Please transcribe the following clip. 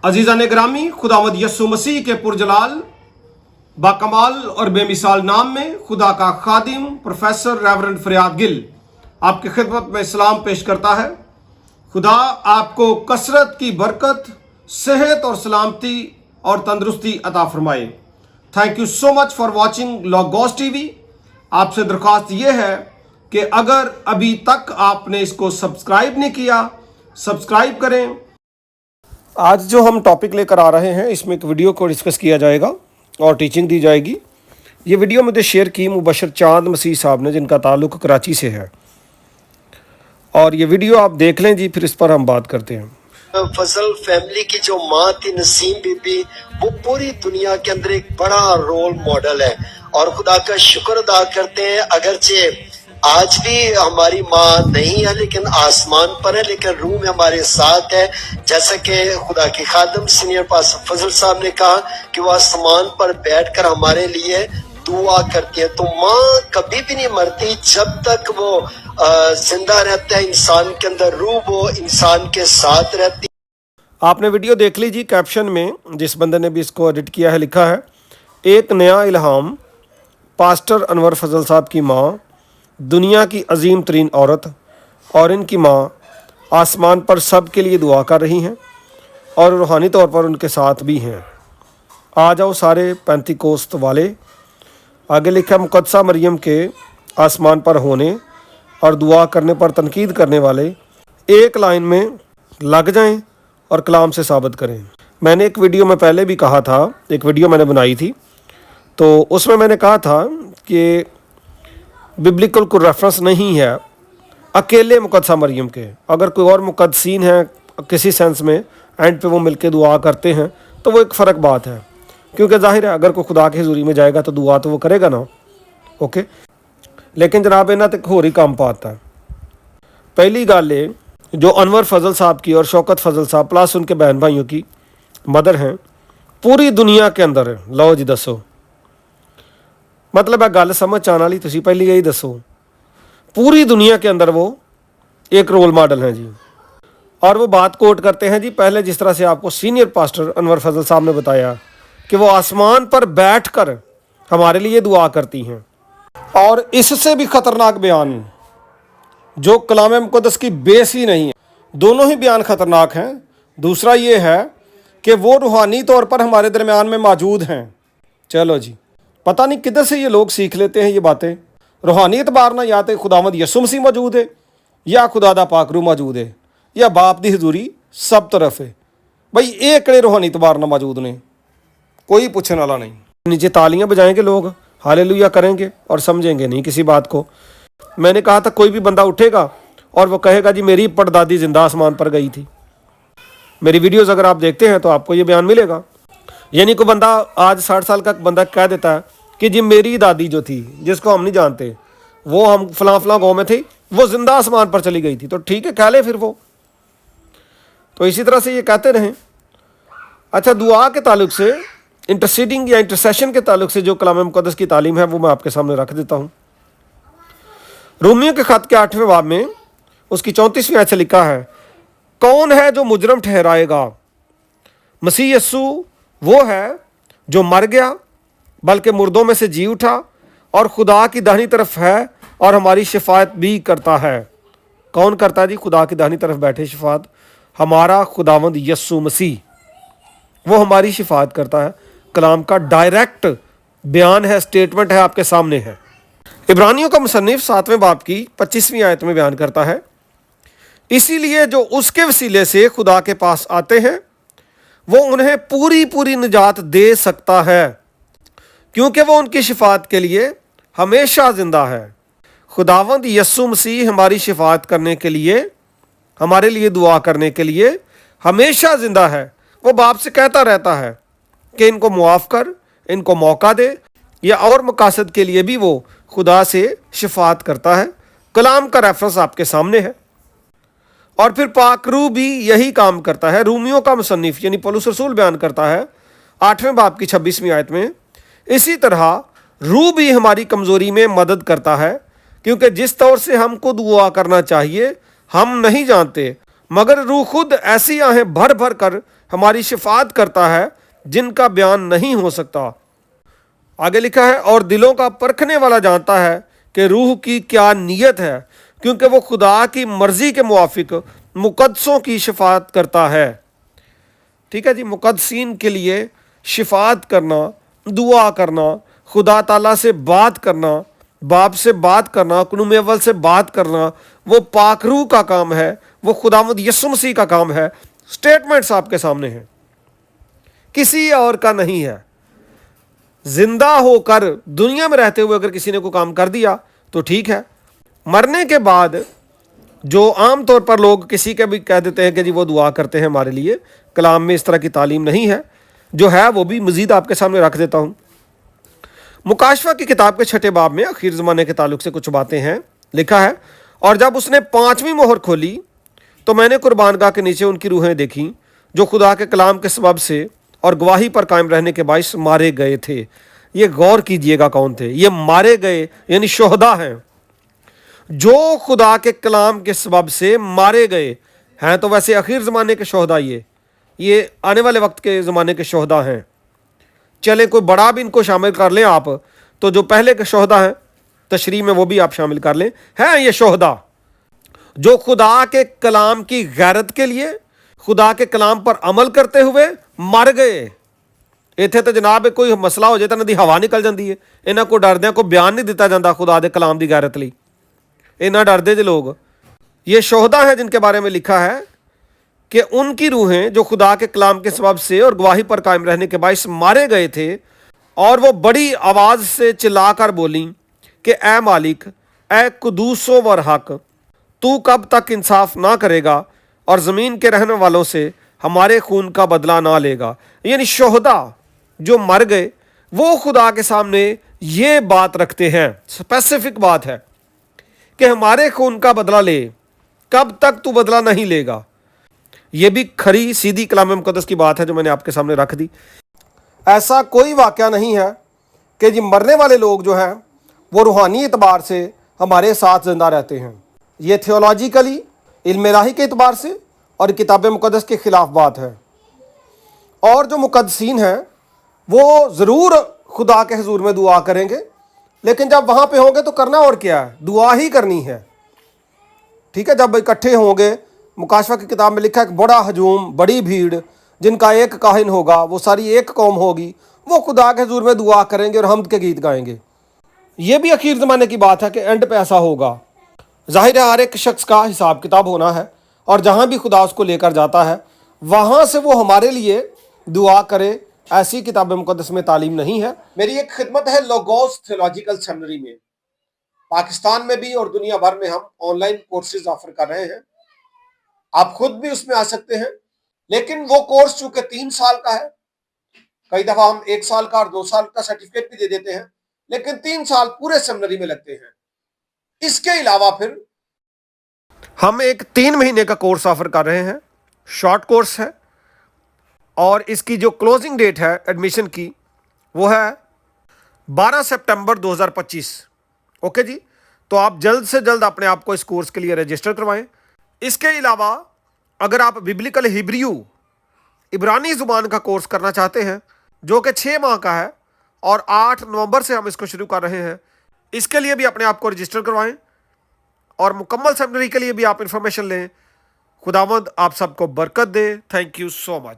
अजीज़ान ग्रामी, खुदावंद यस्सु मसीह के पुरजलाल बाकमाल और बेमिसाल नाम में खुदा का खादिम प्रोफेसर रेवरेंड फरियाद गिल आपकी खिदमत में इस्लाम पेश करता है। खुदा आपको कसरत की बरकत, सेहत और सलामती और तंदुरुस्ती अता फरमाए। Thank you so much for watching logos TV. आपसे दरख्वास्त ये है कि अगर अभी तक आपने इसको सब्सक्राइब नहीं किया, सब्सक्राइब करें। आज जो हम टॉपिक लेकर आ रहे हैं, इसमें एक वीडियो को डिस्कस किया जाएगा और टीचिंग दी जाएगी। ये वीडियो मुझे शेयर की मुबशर चांद मसीह साहब ने, जिनका ताल्लुक़ कराची से है, और ये वीडियो आप देख लें जी, फिर इस पर हम बात करते हैं। फजल फैमिली की जो माँ थी नसीम बीबी, वो पूरी दुनिया के अंदर एक बड़ा रोल मॉडल है और खुदा का शुक्र अदा करते हैं। अगरचे आज भी हमारी माँ नहीं है लेकिन आसमान पर है, लेकिन रूह में हमारे साथ है। जैसा कि खुदा के खादम सीनियर पास्टर फजल साहब ने कहा कि वो आसमान पर बैठकर हमारे लिए दुआ करती है। तो माँ कभी भी नहीं मरती जब तक वो जिंदा रहता है इंसान के अंदर, रूह वो इंसान के साथ रहती। आपने वीडियो देख लीजिए। कैप्शन में जिस बंदे ने भी इसको एडिट किया है, लिखा है, एक नया इल्हाम, पास्टर अनवर फजल साहब की माँ दुनिया की अजीम तरीन औरत और इनकी माँ आसमान पर सब के लिए दुआ कर रही हैं और रूहानी तौर पर उनके साथ भी हैं। आ जाओ सारे पेंतिकोस्त वाले। आगे लिखा, मुकद्दसा मरियम के आसमान पर होने और दुआ करने पर तनकीद करने वाले एक लाइन में लग जाएं और कलाम से साबित करें। मैंने एक वीडियो में पहले भी कहा था, एक वीडियो मैंने बनाई थी, तो उसमें मैंने कहा था कि बिब्लिकल कोई रेफरेंस नहीं है अकेले मुकद्दसा मरियम के। अगर कोई और मुकद्दसीन है किसी सेंस में, एंड पे वो मिलके दुआ करते हैं, तो वो एक फ़र्क बात है, क्योंकि जाहिर है अगर कोई खुदा की हज़ूरी में जाएगा तो दुआ तो वो करेगा ना। ओके, लेकिन जनाब इन्हां तक होर ही काम पाता है। पहली गल है, जो अनवर फजल साहब की और शौकत फजल साहब प्लस उनके बहन भाइयों की मदर हैं, पूरी दुनिया के अंदर है। लो जी दसो, मतलब है गल समझ आने वाली। तुसी पहली यही दसो, पूरी दुनिया के अंदर वो एक रोल मॉडल हैं जी। और वो बात कोट करते हैं जी, पहले जिस तरह से आपको सीनियर पास्टर अनवर फजल साहब ने बताया कि वो आसमान पर बैठकर हमारे लिए दुआ करती हैं। और इससे भी ख़तरनाक बयान जो कलाम मुक़द्दस की बेस ही नहीं है, दोनों ही बयान ख़तरनाक हैं। दूसरा ये है कि वो रूहानी तौर पर हमारे दरमियान में मौजूद हैं। चलो जी, पता नहीं किधर से ये लोग सीख लेते हैं ये बातें। रूहानी एतबार ना या तो खुदावंद यस्सु मसीह मौजूद है, या खुदा दा पाक रूह मौजूद है, या बाप दी हजूरी सब तरफ है। भाई ये कड़े रूहानी एतबार ना मौजूद ने, कोई पूछने वाला नहीं। नीचे तालियां बजाएंगे लोग, हालेलुया करेंगे और समझेंगे नहीं किसी बात को। मैंने कहा था कोई भी बंदा उठेगा और वो कहेगा जी मेरी परदादी जिंदा आसमान पर गई थी। मेरी वीडियोज़ अगर आप देखते हैं तो आपको ये बयान मिलेगा। यानी कोई बंदा आज 60 साल का बंदा कह देता है कि जी मेरी दादी जो थी, जिसको हम नहीं जानते, वो हम फलां फलां गाँव में थी, वो जिंदा आसमान पर चली गई थी, तो ठीक है कह ले फिर वो। तो इसी तरह से ये कहते रहें। अच्छा, दुआ के ताल्लुक से, इंटरसीडिंग या इंटरसेशन के ताल्लुक से जो कलाम मुक़द्दस की तालीम है वो मैं आपके सामने रख देता हूँ। रोमियो के ख़त के 8वें बाब में उसकी 34वीं आयत से लिखा है, कौन है जो मुजरम ठहराएगा? मसीह यस्सु वो है जो मर गया बल्कि मुर्दों में से जी उठा और खुदा की दाहिनी तरफ है और हमारी शिफायत भी करता है। कौन करता है जी? खुदा की दाहिनी तरफ बैठे शिफात हमारा खुदावंद यस्सु मसीह, वो हमारी शिफायत करता है। कलाम का डायरेक्ट बयान है, स्टेटमेंट है, आपके सामने है। इब्रानियों का मुसन्निफ 7वें बाब की 25वीं आयत में बयान करता है, इसीलिए जो उसके वसीले से खुदा के पास आते हैं वो उन्हें पूरी पूरी निजात दे सकता है, क्योंकि वो उनकी शिफात के लिए हमेशा ज़िंदा है। खुदावंद यस्सु मसीह हमारी शिफात करने के लिए, हमारे लिए दुआ करने के लिए हमेशा ज़िंदा है। वो बाप से कहता रहता है कि इनको मुआफ़ कर, इनको मौका दे, या और मकासद के लिए भी वो खुदा से शिफात करता है। कलाम का रेफरेंस आपके सामने है। और फिर पाक रूह भी यही काम करता है। रोमियो का मुसन्निफ यानी पौलुस रसूल बयान करता है 8वें बाब की 26वीं आयत में, इसी तरह रूह भी हमारी कमज़ोरी में मदद करता है, क्योंकि जिस तौर से हमको दुआ करना चाहिए हम नहीं जानते, मगर रूह खुद ऐसी आहें भर भर कर हमारी शिफात करता है जिनका बयान नहीं हो सकता। आगे लिखा है, और दिलों का परखने वाला जानता है कि रूह की क्या नीयत है, क्योंकि वो खुदा की मर्जी के मुआफिक मुकद्दसों की शिफात करता है। ठीक है जी, मुकद्दसीन के लिए शिफात करना, दुआ करना, खुदा ताला से बात करना, बाप से बात करना, कुनूम अव्वल से बात करना, वो पाक रूह का काम है, वो खुदावंद यीशु मसीह का काम है। स्टेटमेंट्स आपके सामने हैं, किसी और का नहीं है। जिंदा होकर दुनिया में रहते हुए अगर किसी ने कोई काम कर दिया तो ठीक है, मरने के बाद जो आम तौर पर लोग किसी के भी कह देते हैं कि जी वो दुआ करते हैं हमारे लिए, कलाम में इस तरह की तालीम नहीं है। जो है वो भी मज़ीद आपके सामने रख देता हूँ। मुकाशवा की किताब के 6 बाब में आखिर ज़माने के ताल्लुक से कुछ बातें हैं। लिखा है, और जब उसने 5वीं मोहर खोली तो मैंने कुर्बानगाह के नीचे उनकी रूहें देखीं जो खुदा के कलाम के सबब से और गवाही पर कायम रहने के बाइस मारे गए थे। ये गौर कीजिएगा कौन थे ये मारे गए, यानी शोहदा हैं जो खुदा के कलाम के सबब से मारे गए हैं। तो वैसे आखिर ज़माने के शोहदा ये आने वाले वक्त के ज़माने के शोहदा हैं। चले कोई बड़ा भी इनको शामिल कर लें आप, तो जो पहले के शोहदा हैं तशरीह में वो भी आप शामिल कर लें, हैं ये शोहदा जो खुदा के कलाम की गैरत के लिए, खुदा के कलाम पर अमल करते हुए मर गए। इत्थे तो जनाब कोई मसला हो जाए तो इन्हां दी हवा निकल जाती है। इन्हां को डरदियां को बयान नहीं दिता जाता खुदा के कलाम की गैरत लई, इन्ना डरदे जे लोग। ये शोहदा हैं जिनके बारे में लिखा है कि उनकी रूहें जो खुदा के कलाम के सबब से और गवाही पर कायम रहने के बाइस मारे गए थे, और वो बड़ी आवाज़ से चिल्लाकर बोली कि ए मालिक, ए कुदूसो वर हक, तू कब तक इंसाफ ना करेगा और ज़मीन के रहने वालों से हमारे खून का बदला ना लेगा। यानी शोहदा जो मर गए वो खुदा के सामने ये बात रखते हैं, स्पेसिफिक बात है कि हमारे खून का बदला ले, कब तक तू बदला नहीं लेगा। ये भी खरी सीधी कलाम मुकद्दस की बात है जो मैंने आपके सामने रख दी। ऐसा कोई वाक़या नहीं है कि जी मरने वाले लोग जो हैं वो रूहानी एतबार से हमारे साथ ज़िंदा रहते हैं। ये थियोलॉजिकली, इल्म इलाही के एतबार से और किताब मुकद्दस के ख़िलाफ़ बात है। और जो मुकद्दसीन हैं वो ज़रूर खुदा के हुजूर में दुआ करेंगे, लेकिन जब वहाँ पे होंगे तो करना और क्या है, दुआ ही करनी है। ठीक है, जब इकट्ठे होंगे, मुकाशवा की किताब में लिखा है कि बड़ा हजूम, बड़ी भीड़, जिनका एक काहिन होगा, वो सारी एक कौम होगी, वो खुदा के हुजूर में दुआ करेंगे और हमद के गीत गाएंगे। ये भी आखिर ज़माने की बात है कि एंड पे ऐसा होगा। ज़ाहिर है हर एक शख्स का हिसाब किताब होना है, और जहाँ भी खुदा उसको लेकर जाता है वहाँ से वो हमारे लिए दुआ करे, ऐसी किताब मुकद्दस में तालीम नहीं है। मेरी एक खिदमत है लोगोस थियोलॉजिकल सेमिनरी में, पाकिस्तान में भी और दुनिया भर में हम ऑनलाइन कोर्सेज ऑफर कर रहे हैं। आप खुद भी उसमें आ सकते हैं, लेकिन वो कोर्स चूंकि 3 साल का है, कई दफ़ा हम 1 साल का और 2 साल का सर्टिफिकेट भी दे देते हैं, लेकिन 3 साल पूरे सेमिनरी में लगते हैं। इसके अलावा फिर हम एक 3 महीने का कोर्स ऑफर कर रहे हैं, शॉर्ट कोर्स है, और इसकी जो क्लोजिंग डेट है एडमिशन की वो है 12 सितंबर 2025। ओके जी, तो आप जल्द से जल्द अपने आप को इस कोर्स के लिए रजिस्टर करवाएं। इसके अलावा अगर आप बिब्लिकल हिब्रू इब्रानी ज़ुबान का कोर्स करना चाहते हैं जो कि 6 माह का है, और 8 नवंबर से हम इसको शुरू कर रहे हैं, इसके लिए भी अपने आप को रजिस्टर करवाएं। और मुकम्मल सेमिनरी के लिए भी आप इंफॉर्मेशन लें। खुदावंद आप सबको बरकत दे। Thank you so much.